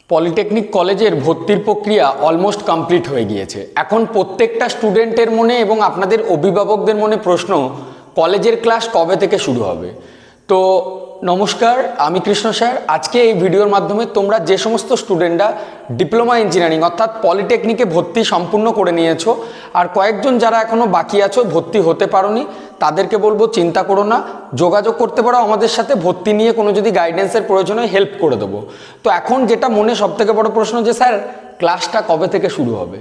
Polytechnic কলেজের ভর্তির প্রক্রিয়া অলমোস্ট কমপ্লিট হয়ে গিয়েছে। এখন প্রত্যেকটা স্টুডেন্টের মনে এবং আপনাদের অভিভাবকদের মনে প্রশ্ন, কলেজের ক্লাস কবে থেকে শুরু হবে। তো নমস্কার, আমি কৃষ্ণ স্যার। আজকে এই ভিডিওর মাধ্যমে তোমরা যে সমস্ত স্টুডেন্টরা ডিপ্লোমা ইঞ্জিনিয়ারিং অর্থাৎ পলিটেকনিকে ভর্তি সম্পূর্ণ করে নিয়েছো আর কয়েকজন যারা এখনও বাকি আছো ভর্তি হতে পারোনি, তাদেরকে বলবো চিন্তা করো না, যোগাযোগ করতে পারো আমাদের সাথে। ভর্তি নিয়ে কোনো যদি গাইডেন্সের প্রয়োজন হয় হেল্প করে দেবো। তো এখন যেটা মনে সবথেকে বড় প্রশ্ন যে স্যার ক্লাসটা কবে থেকে শুরু হবে।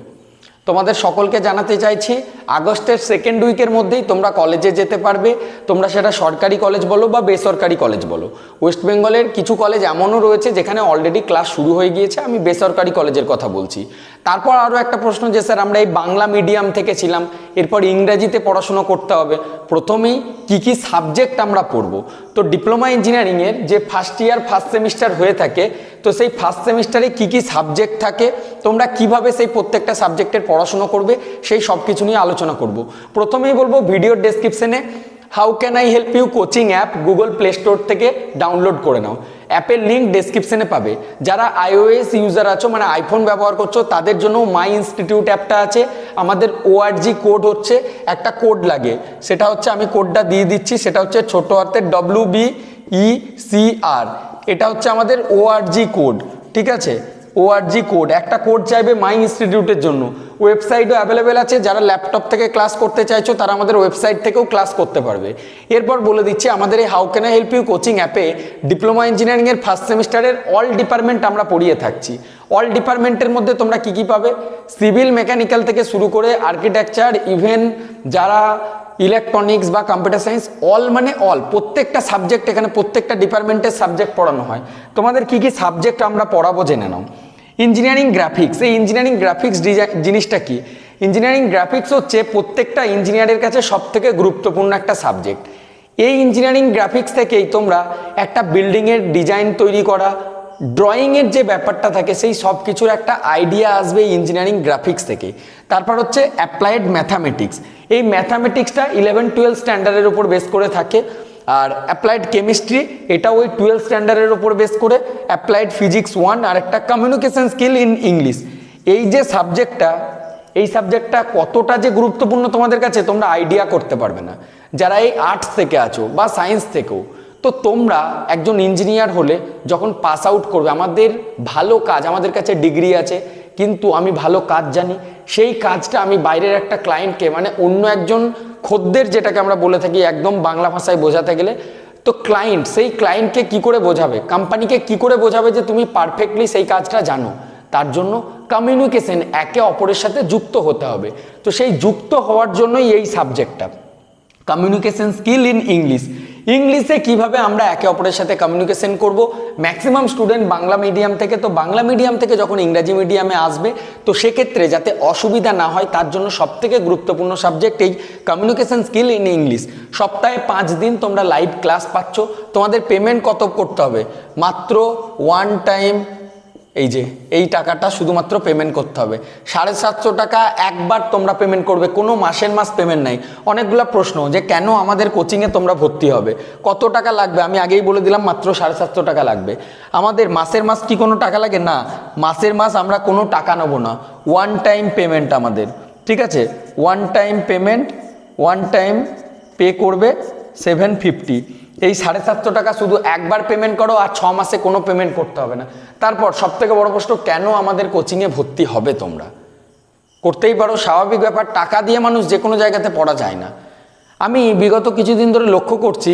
তোমাদের সকলকে জানাতে চাইছি আগস্টের সেকেন্ড উইকের মধ্যেই তোমরা কলেজে যেতে পারবে। তোমরা সেটা সরকারি কলেজ বলো বা বেসরকারি কলেজ বলো। ওয়েস্ট বেঙ্গলের কিছু কলেজ এমনও রয়েছে যেখানে অলরেডি ক্লাস শুরু হয়ে গিয়েছে, আমি বেসরকারি কলেজের কথা বলছি। তারপর আরও একটা প্রশ্ন যে স্যার আমরা এই বাংলা মিডিয়াম থেকে ছিলাম, এরপর ইংরেজিতে পড়াশুনো করতে হবে, প্রথমেই কি সাবজেক্ট আমরা পড়বো। তো ডিপ্লোমা ইঞ্জিনিয়ারিংয়ের যে ফার্স্ট ইয়ার ফার্স্ট সেমিস্টার হয়ে থাকে, তো সেই ফার্স্ট সেমিস্টারে কি সাবজেক্ট থাকে, তোমরা কিভাবে সেই প্রত্যেকটা সাবজেক্টের পড়াশুনো করবে, সেই সব কিছু নিয়ে আলোচনা করব। প্রথমেই বলবো ভিডিওর ডেসক্রিপশনে how can I help you coaching app Google Play Store থেকে ডাউনলোড করে নাও। অ্যাপের লিঙ্ক ডেসক্রিপশনে পাবে। যারা iOS ইউজার আছো মানে আইফোন ব্যবহার করছো তাদের জন্য মাই ইনস্টিটিউট অ্যাপটা আছে। আমাদের ORG কোড হচ্ছে একটা কোড লাগে, সেটা হচ্ছে আমি কোডটা দিয়ে দিচ্ছি, সেটা হচ্ছে ছোট হাতের WBECR। এটা হচ্ছে আমাদের ORG কোড, ঠিক আছে। ORG কোড একটা কোড চাইবে মাই ইনস্টিটিউটের জন্য। ওয়েবসাইটও অ্যাভেলেবেল আছে, যারা ল্যাপটপ থেকে ক্লাস করতে চাইছো তারা আমাদের ওয়েবসাইট থেকেও ক্লাস করতে পারবে। এরপর বলে দিচ্ছি আমাদের এই how can I help you coaching অ্যাপে ডিপ্লোমা ইঞ্জিনিয়ারিংয়ের ফার্স্ট সেমিস্টারের অল ডিপার্টমেন্ট আমরা পড়িয়ে থাকছি। অল ডিপার্টমেন্টের মধ্যে তোমরা কি পাবে, সিভিল মেকানিক্যাল থেকে শুরু করে আর্কিটেকচার, ইভেন যারা ইলেকট্রনিক্স বা কম্পিউটার সায়েন্স, অল মানে অল, প্রত্যেকটা সাবজেক্ট এখানে প্রত্যেকটা ডিপার্টমেন্টের সাবজেক্ট পড়ানো হয়। তোমাদের কি সাবজেক্ট আমরা পড়াবো জেনে নাও। ইঞ্জিনিয়ারিং গ্রাফিক্স, এই ইঞ্জিনিয়ারিং গ্রাফিক্স জিনিসটা কি? ইঞ্জিনিয়ারিং গ্রাফিক্স হচ্ছে প্রত্যেকটা ইঞ্জিনিয়ারের কাছে সবথেকে গুরুত্বপূর্ণ একটা সাবজেক্ট। এই ইঞ্জিনিয়ারিং গ্রাফিক্স থেকেই তোমরা একটা বিল্ডিংয়ের ডিজাইন তৈরি করা, ড্রয়িংয়ের যে ব্যাপারটা থাকে সেই সব কিছুর একটা আইডিয়া আসবে এই ইঞ্জিনিয়ারিং গ্রাফিক্স থেকে। তারপর হচ্ছে অ্যাপ্লাইড ম্যাথামেটিক্স। এই ম্যাথামেটিক্সটা 11-12 স্ট্যান্ডার্ডের উপর বেস করে থাকে। আর অ্যাপ্লাইড কেমিস্ট্রি এটা ওই 12 স্ট্যান্ডার্ডের উপর বেস করে। অ্যাপ্লাইড ফিজিক্স 1 আর একটা কমিউনিকেশন স্কিল ইন ইংলিশ। এই যে সাবজেক্টটা, এই সাবজেক্টটা কতটা যে গুরুত্বপূর্ণ তোমাদের কাছে তোমরা আইডিয়া করতে পারবে না, যারা এই আর্টস থেকে আছো বা সায়েন্স থেকেও। তো তোমরা একজন ইঞ্জিনিয়ার হলে যখন পাস আউট করবে, আমাদের ভালো কাজ, আমাদের কাছে ডিগ্রি আছে কিন্তু আমি ভালো কাজ জানি, সেই কাজটা আমি বাইরের একটা ক্লায়েন্টকে মানে অন্য একজন খদ্দের, যেটাকে আমরা বলে থাকি একদম বাংলা ভাষায় বোঝাতে গেলে, তো ক্লায়েন্ট, সেই ক্লায়েন্টকে কি করে বোঝাবে, কোম্পানিকে কি করে বোঝাবে যে তুমি পারফেক্টলি সেই কাজটা জানো। তার জন্য কমিউনিকেশন, একে অপরের সাথে যুক্ত হতে হবে। তো সেই যুক্ত হওয়ার জন্যই এই সাবজেক্টটা কমিউনিকেশন স্কিল ইন ইংলিশ। ইংলিশে কিভাবে আমরা একে অপরের সাথে কমিউনিকেশন করব। ম্যাক্সিমাম স্টুডেন্ট বাংলা মিডিয়াম থেকে, তো বাংলা মিডিয়াম থেকে যখন ইংরাজি মিডিয়ামে আসবে তো সেক্ষেত্রে যাতে অসুবিধা না হয় তার জন্য সবথেকে গুরুত্বপূর্ণ সাবজেক্ট এই কমিউনিকেশন স্কিল ইন ইংলিশ। সপ্তাহে 5 দিন তোমরা লাইভ ক্লাস পাচ্ছ। তোমাদের পেমেন্ট কত করতে হবে, মাত্র 1 টাইম, এই যে এই টাকাটা শুধুমাত্র পেমেন্ট করতে হবে। 750 টাকা একবার তোমরা পেমেন্ট করবে, কোনো মাসের মাস পেমেন্ট নাই। অনেকগুলো প্রশ্ন যে কেন আমাদের কোচিংয়ে তোমরা ভর্তি হবে, কত টাকা লাগবে, আমি আগেই বলে দিলাম মাত্র 750 টাকা লাগবে। আমাদের মাসের মাস কি কোনো টাকা লাগে না, মাসের মাস আমরা কোনো টাকা নেবো না, 1 টাইম পেমেন্ট আমাদের, ঠিক আছে। 1 টাইম পেমেন্ট, 1 টাইম পে করবে 750। এই 750 টাকা শুধু একবার পেমেন্ট করো আর 6 মাসে কোনো পেমেন্ট করতে হবে না। তারপর সবথেকে বড় প্রশ্ন, কেন আমাদের কোচিংয়ে ভর্তি হবে তোমরা? করতেই পারো, স্বাভাবিক ব্যাপার, টাকা দিয়ে মানুষ যে কোনো জায়গাতে পড়া যায় না। আমি বিগত কিছুদিন ধরে লক্ষ্য করছি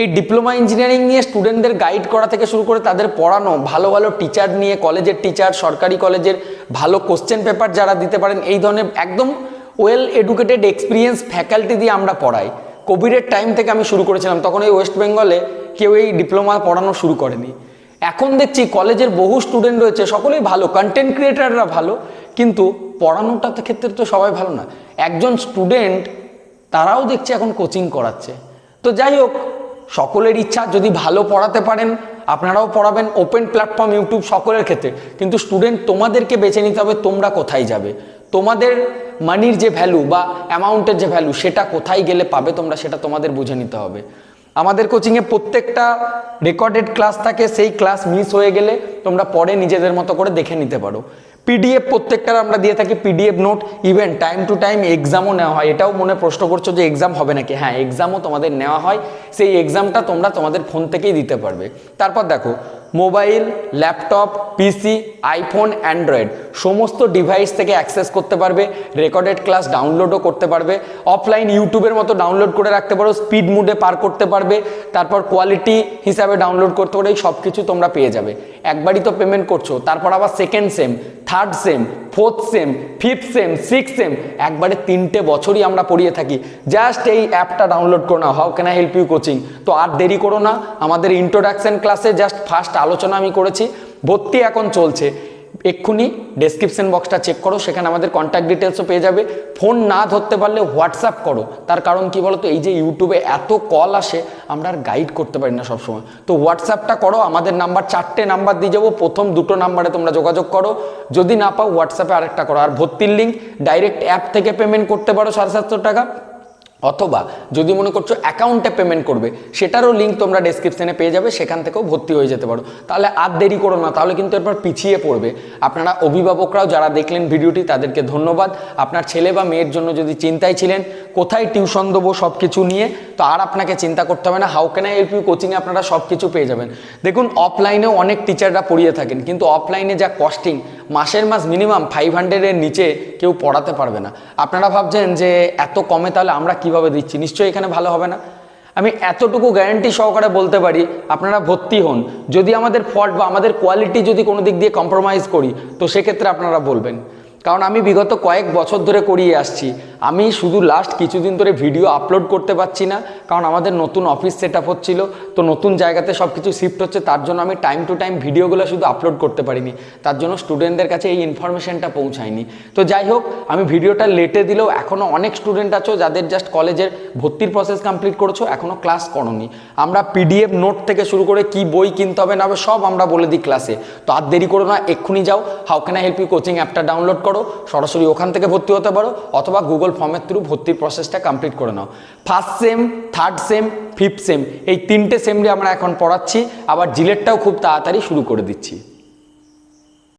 এই ডিপ্লোমা ইঞ্জিনিয়ারিং নিয়ে স্টুডেন্টদের গাইড করা থেকে শুরু করে তাদের পড়ানো, ভালো ভালো টিচার নিয়ে, কলেজের টিচার, সরকারি কলেজের ভালো কোশ্চেন পেপার যারা দিতে পারেন, এই ধরনের একদম ওয়েল এডুকেটেড এক্সপিরিয়েন্স ফ্যাকাল্টি দিয়ে আমরা পড়াই। কোভিডের টাইম থেকে আমি শুরু করেছিলাম, তখন এই ওয়েস্ট বেঙ্গলে কেউ এই ডিপ্লোমা পড়ানো শুরু করেনি। এখন দেখছি কলেজের বহু স্টুডেন্ট রয়েছে, সকলেই ভালো, কন্টেন্ট ক্রিয়েটাররা ভালো, কিন্তু পড়ানোটার ক্ষেত্রে তো সবাই ভালো না। একজন স্টুডেন্ট তারাও দেখছি এখন কোচিং করাচ্ছে। তো যাই হোক, সকলের ইচ্ছা, যদি ভালো পড়াতে পারেন আপনারাও পড়াবেন, ওপেন প্ল্যাটফর্ম ইউটিউব সকলের ক্ষেত্রে। কিন্তু স্টুডেন্ট তোমাদেরকে বেছে নিতে হবে তোমরা কোথায় যাবে, তোমাদের মানির যে ভ্যালু বা অ্যামাউন্টের যে ভ্যালু সেটা কোথায় গেলে পাবে তোমরা, সেটা তোমাদের বুঝে নিতে হবে। আমাদের কোচিংয়ে প্রত্যেকটা রেকর্ডেড ক্লাস থাকে, সেই ক্লাস মিস হয়ে গেলে তোমরা পরে নিজেদের মতো করে দেখে নিতে পারো। পিডিএফ প্রত্যেকটার আমরা দিয়ে থাকি, PDF note, even time to time এক্সামও নেওয়া হয়। এটাও মনে প্রশ্ন করছো যে এক্সাম হবে নাকি, হ্যাঁ এক্সামও তোমাদের নেওয়া হয়, সেই এক্সামটা তোমরা তোমাদের ফোন থেকেই দিতে পারবে। তারপর দেখো মোবাইল, ল্যাপটপ, পিসি, আইফোন, অ্যান্ড্রয়েড সমস্ত ডিভাইস থেকে অ্যাক্সেস করতে পারবে, রেকর্ডেড ক্লাস ডাউনলোডও করতে পারবে, অফলাইন ইউটিউবের মতো ডাউনলোড করে রাখতে পারো, স্পিড মোডে পার করতে পারবে, তারপর কোয়ালিটি হিসাবে ডাউনলোড করতে পারো, এই সব কিছু তোমরা পেয়ে যাবে। একবারই তো পেমেন্ট করছো, তারপর আবার second same, third same, fourth sem, fifth same, six same, একবারে 3টে বছরই আমরা পড়িয়ে থাকি। জাস্ট এই অ্যাপটা ডাউনলোড করো না, how can I help you coaching. তো আর দেরি করো না, আমাদের ইন্ট্রোডাকশন ক্লাসে জাস্ট ফার্স্ট আলোচনা আমি করেছি, ভর্তি এখন চলছে। এক্ষুনি ডেসক্রিপশন বক্সটা চেক করো, সেখানে আমাদের কন্ট্যাক্ট ডিটেলসও পেয়ে যাবে। ফোন না ধরতে পারলে হোয়াটসঅ্যাপ করো, তার কারণ কি বলো তো, এই যে ইউটিউবে এত কল আসে আমরা আর গাইড করতে পারি না সবসময়, তো হোয়াটসঅ্যাপটা করো। আমাদের নাম্বার 4টে নাম্বার দিয়ে যাবো, প্রথম 2টো নাম্বারে তোমরা যোগাযোগ করো, যদি না পাও হোয়াটসঅ্যাপে আরেকটা করো। আর ভর্তির লিঙ্ক ডাইরেক্ট অ্যাপ থেকে পেমেন্ট করতে পারো 750 টাকা, অথবা যদি মনে করছো অ্যাকাউন্টে পেমেন্ট করবে সেটারও লিঙ্ক তোমরা ডেসক্রিপশনে পেয়ে যাবে, সেখান থেকেও ভর্তি হয়ে যেতে পারো। তাহলে আর দেরি করো না, তাহলে কিন্তু এরপর পিছিয়ে পড়বে। আপনারা অভিভাবকরাও যারা দেখলেন ভিডিওটি তাদেরকে ধন্যবাদ। আপনার ছেলে বা মেয়ের জন্য যদি চিন্তায় ছিলেন কোথায় টিউশন দেবো সব কিছু নিয়ে, তো আর আপনাকে চিন্তা করতে হবে না, how can I help you কোচিংয়ে আপনারা সব কিছু পেয়ে যাবেন। দেখুন অফলাইনেও অনেক টিচাররা পড়িয়ে থাকেন, কিন্তু অফলাইনে যা কস্টিং, মাসের মাস মিনিমাম 500-এর নিচে কেউ পড়াতে পারবে না। আপনারা ভাবছেন যে এত কমে তাহলে আমরা কিভাবে দিচ্ছি, নিশ্চয়ই এখানে ভালো হবে না। আমি এতটুকু গ্যারান্টি সহকারে বলতে পারি, আপনারা ভর্তি হন। যদি আমাদের ফল্ট বা আমাদের কোয়ালিটি যদি কোনো দিক দিয়ে কম্প্রোমাইজ করি, তো সেক্ষেত্রে আপনারা বলবেন। কারণ আমি বিগত কয়েক বছর ধরে করিয়ে আসছি, আমি শুধু লাস্ট কিছুদিন ধরে ভিডিও আপলোড করতে পারছি না, কারণ আমাদের নতুন অফিস সেট আপ হচ্ছিলো, তো নতুন জায়গাতে সব কিছু শিফট হচ্ছে, তার জন্য আমি টাইম টু টাইম ভিডিওগুলো শুধু আপলোড করতে পারিনি, তার জন্য স্টুডেন্টদের কাছে এই ইনফরমেশনটা পৌঁছায়নি। তো যাই হোক, আমি ভিডিওটা লেটে দিলেও এখনও অনেক স্টুডেন্ট আছো যাদের জাস্ট কলেজের ভর্তির প্রসেস কমপ্লিট করেছো, এখনও ক্লাস করোনি। আমরা পিডিএফ নোট থেকে শুরু করে কি বই কিনতে হবে না হবে সব আমরা বলে দিই ক্লাসে। তো আর দেরি করো না, এক্ষুনি যাও how can I help you coaching অ্যাপটা ডাউনলোড করো, সরাসরি ওখান থেকে ভর্তি হতে পারো, অথবা গুগল ফর্মের থ্রু ভর্তির প্রসেসটা কমপ্লিট করে নাও। First sem, third sem, fifth sem, এই 3টে সেমরে আমরা এখন পড়াচ্ছি, আবার জিলেটটাও খুব তাড়াতাড়ি শুরু করে দিচ্ছি।